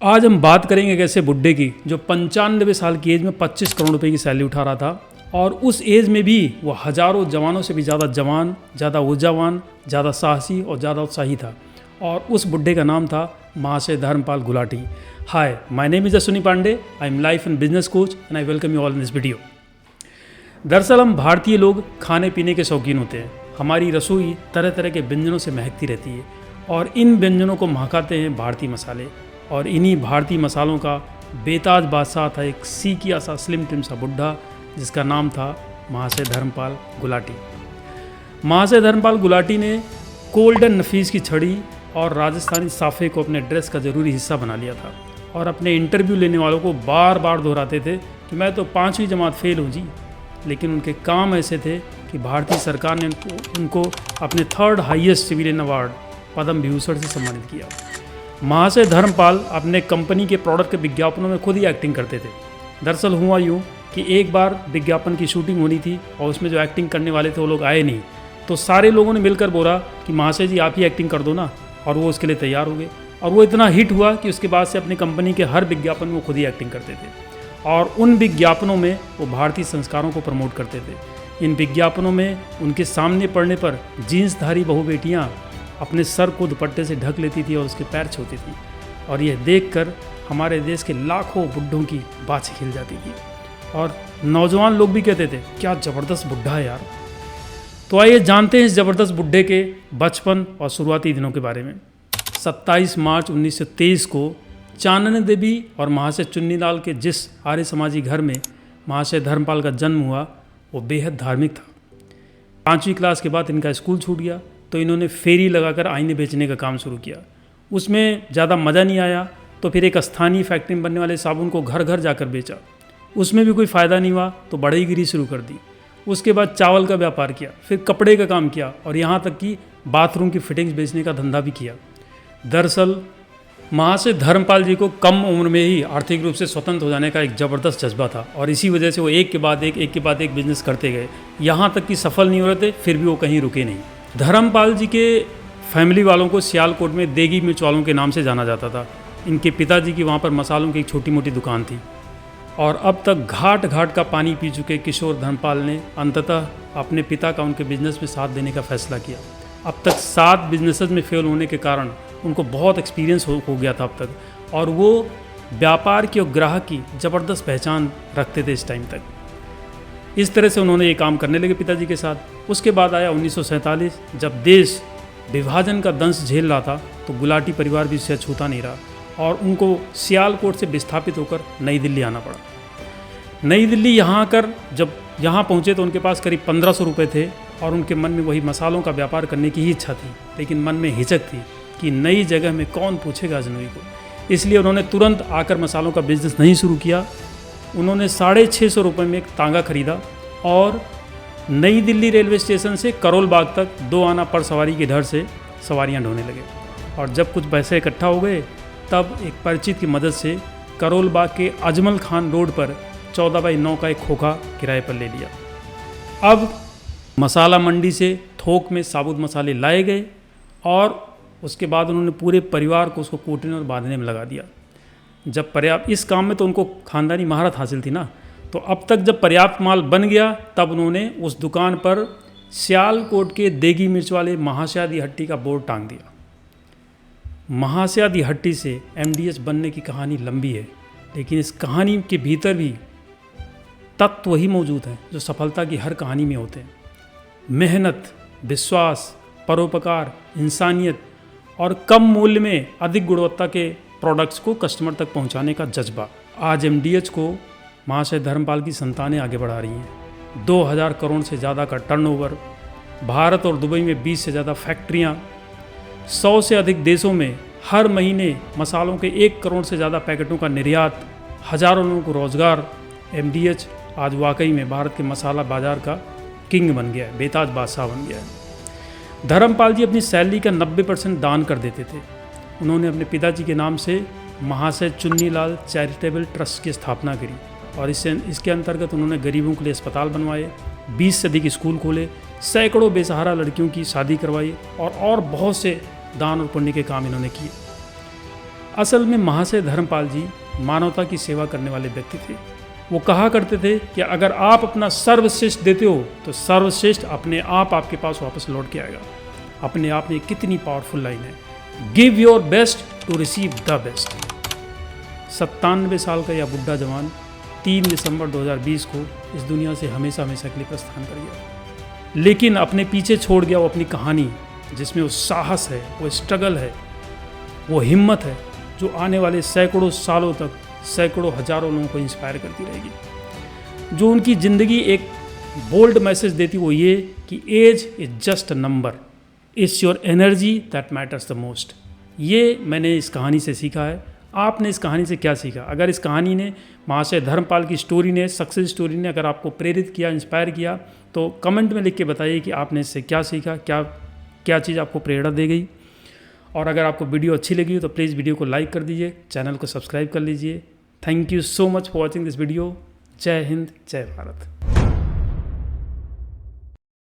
आज हम बात करेंगे एक ऐसे बुड्ढे की जो 95 साल की एज में 25 करोड़ रुपए की सैलरी उठा रहा था और उस एज में भी वो हजारों जवानों से भी ज़्यादा जवान, ज़्यादा ऊर्जावान, ज़्यादा साहसी और ज़्यादा उत्साही था। और उस बुड्ढे का नाम था महाशय Dharampal Gulati. Hi, my name is Ashwini Pandey, I am life and business coach and I welcome you all in this video. दरअसल हम भारतीय लोग खाने पीने के शौकीन होते हैं। हमारी रसोई तरह तरह के व्यंजनों से महकती रहती है और इन व्यंजनों को महकाते हैं भारतीय मसाले। और इन्हीं भारतीय मसालों का बेताज बादशाह था एक सीकिया सा स्लिम टिम सा बुड्ढा जिसका नाम था महाशय धर्मपाल गुलाटी। महाशय धर्मपाल गुलाटी ने कोल्ड एंड नफीस की छड़ी और राजस्थानी साफ़े को अपने ड्रेस का ज़रूरी हिस्सा बना लिया था और अपने इंटरव्यू लेने वालों को बार बार दोहराते थे कि मैं तो 5वीं जमात फेल हूँ जी। लेकिन उनके काम ऐसे थे कि भारतीय सरकार ने उनको अपने 3rd highest civilian award Padma Vibhushan से सम्मानित किया। महाशय धर्मपाल अपने कंपनी के प्रोडक्ट के विज्ञापनों में खुद ही एक्टिंग करते थे। दरअसल हुआ यूँ कि एक बार विज्ञापन की शूटिंग होनी थी और उसमें जो एक्टिंग करने वाले थे वो लोग आए नहीं, तो सारे लोगों ने मिलकर बोला कि महाशय जी आप ही एक्टिंग कर दो ना, और वो उसके लिए तैयार हो गए। और वो इतना हिट हुआ कि उसके बाद से अपनी कंपनी के हर विज्ञापन में वो खुद ही एक्टिंग करते थे और उन विज्ञापनों में वो भारतीय संस्कारों को प्रमोट करते थे। इन विज्ञापनों में उनके सामने पड़ने पर जीन्सधारी बहू बेटियाँ अपने सर को दुपट्टे से ढक लेती थी और उसके पैर छूती थी और यह देखकर हमारे देश के लाखों बुड्ढों की बाछी खिल जाती थी और नौजवान लोग भी कहते थे क्या ज़बरदस्त बुड्ढा है यार। तो आइए जानते हैं इस ज़बरदस्त बुड्ढे के बचपन और शुरुआती दिनों के बारे में। 27 मार्च 1923 को चानन देवी और महाशय चुन्नीलाल के जिस आर्य समाजी घर में महाशय धर्मपाल का जन्म हुआ वो बेहद धार्मिक था। 5वीं क्लास के बाद इनका स्कूल छूट गया तो इन्होंने फेरी लगाकर आईने बेचने का काम शुरू किया। उसमें ज़्यादा मज़ा नहीं आया तो फिर एक स्थानीय फैक्ट्री में बनने वाले साबुन को घर घर जाकर बेचा। उसमें भी कोई फ़ायदा नहीं हुआ तो बढ़ईगिरी शुरू कर दी। उसके बाद चावल का व्यापार किया, फिर कपड़े का काम किया और यहाँ तक कि बाथरूम की फिटिंग्स बेचने का धंधा भी किया। दरअसल महाशय धर्मपाल जी को कम उम्र में ही आर्थिक रूप से स्वतंत्र हो जाने का एक ज़बरदस्त जज्बा था और इसी वजह से वो एक के बाद एक बिजनेस करते गए। यहाँ तक कि सफल नहीं हो रहे थे फिर भी वो कहीं रुके नहीं। धर्मपाल जी के फैमिली वालों को सियालकोट में देगी मिर्च वालों के नाम से जाना जाता था। इनके पिताजी की वहाँ पर मसालों की एक छोटी मोटी दुकान थी और अब तक घाट घाट का पानी पी चुके किशोर धर्मपाल ने अंततः अपने पिता का उनके बिजनेस में साथ देने का फैसला किया। अब तक 7 बिजनेसेस में फेल होने के कारण उनको बहुत एक्सपीरियंस हो गया था अब तक और वो व्यापार की और ग्राहक की ज़बरदस्त पहचान रखते थे इस टाइम तक। इस तरह से उन्होंने ये काम करने लगे पिताजी के साथ। उसके बाद आया 1947 जब देश विभाजन का दंश झेल रहा था तो गुलाटी परिवार भी उससे छूता नहीं रहा और उनको सियालकोट से विस्थापित होकर नई दिल्ली आना पड़ा। नई दिल्ली यहाँ आकर जब यहाँ पहुँचे तो उनके पास करीब 1500 रुपये थे और उनके मन में वही मसालों का व्यापार करने की ही इच्छा थी, लेकिन मन में हिचक थी कि नई जगह में कौन पूछेगा अजनबी को। इसलिए उन्होंने तुरंत आकर मसालों का बिजनेस नहीं शुरू किया। उन्होंने 650 रुपये में एक तांगा खरीदा और नई दिल्ली रेलवे स्टेशन से करोल बाग तक 2 आना पर सवारी की दर से सवारियां ढोने लगे और जब कुछ पैसे इकट्ठा हो गए तब एक परिचित की मदद से करोल बाग के अजमल खान रोड पर 14x9 का एक खोखा किराए पर ले लिया। अब मसाला मंडी से थोक में साबुत मसाले लाए गए और उसके बाद उन्होंने पूरे परिवार को उसको कूटने और बांधने में लगा दिया। जब पर्याप्त इस काम में तो उनको खानदानी महारत हासिल थी ना, तो अब तक जब पर्याप्त माल बन गया तब उन्होंने उस दुकान पर सियालकोट के देगी मिर्च वाले महाशया दी हट्टी का बोर्ड टांग दिया। महाशया दी हट्टी से MDH बनने की कहानी लंबी है, लेकिन इस कहानी के भीतर भी तत्व वही मौजूद हैं जो सफलता की हर कहानी में होते हैं। मेहनत, विश्वास, परोपकार, इंसानियत और कम मूल्य में अधिक गुणवत्ता के प्रोडक्ट्स को कस्टमर तक पहुंचाने का जज्बा। आज MDH को महाशय धर्मपाल की संतानें आगे बढ़ा रही हैं। 2000 करोड़ से ज़्यादा का टर्नओवर, भारत और दुबई में 20 से ज़्यादा फैक्ट्रियाँ, 100 से अधिक देशों में हर महीने मसालों के 1 करोड़ से ज़्यादा पैकेटों का निर्यात, हज़ारों लोगों को रोज़गार। MDH आज वाकई में भारत के मसाला बाज़ार का किंग बन गया है, बेताज बादशाह बन गया है। धर्मपाल जी अपनी सैलरी का 90% दान कर देते थे। उन्होंने अपने पिताजी के नाम से महाशय चुन्नीलाल चैरिटेबल ट्रस्ट की स्थापना करी और इसके अंतर्गत उन्होंने गरीबों के लिए अस्पताल बनवाए, 20 से अधिक स्कूल खोले, सैकड़ों बेसहारा लड़कियों की शादी करवाई और बहुत से दान और पुण्य के काम इन्होंने किए। असल में महाशय धर्मपाल जी मानवता की सेवा करने वाले व्यक्ति थे। वो कहा करते थे कि अगर आप अपना सर्वश्रेष्ठ देते हो तो सर्वश्रेष्ठ अपने आप आपके पास वापस लौट के आएगा। अपने आप में कितनी पावरफुल लाइन है, give your best to receive the best. 97 साल का यह बुढ़ा जवान 3 दिसंबर 2020 को इस दुनिया से हमेशा हमेशा के लिए प्रस्थान कर गया, लेकिन अपने पीछे छोड़ गया वो अपनी कहानी, जिसमें वो साहस है, वो स्ट्रगल है, वो हिम्मत है, जो आने वाले सैकड़ों सालों तक सैकड़ों हजारों लोगों को इंस्पायर करती रहेगी। जो उनकी ज़िंदगी एक बोल्ड मैसेज देती वो ये कि age is just a number, it's your energy that matters the most. ये मैंने इस कहानी से सीखा है। आपने इस कहानी से क्या सीखा? अगर इस कहानी ने, महाशय धर्मपाल की स्टोरी ने, सक्सेस स्टोरी ने अगर आपको प्रेरित किया, इंस्पायर किया, तो कमेंट में लिख के बताइए कि आपने इससे क्या सीखा, क्या चीज़ आपको प्रेरणा दे गई। और अगर आपको वीडियो अच्छी लगी हो तो प्लीज़ वीडियो को लाइक कर दीजिए, चैनल को सब्सक्राइब कर लीजिए। Thank you so much for watching this video. जय हिंद, जय भारत।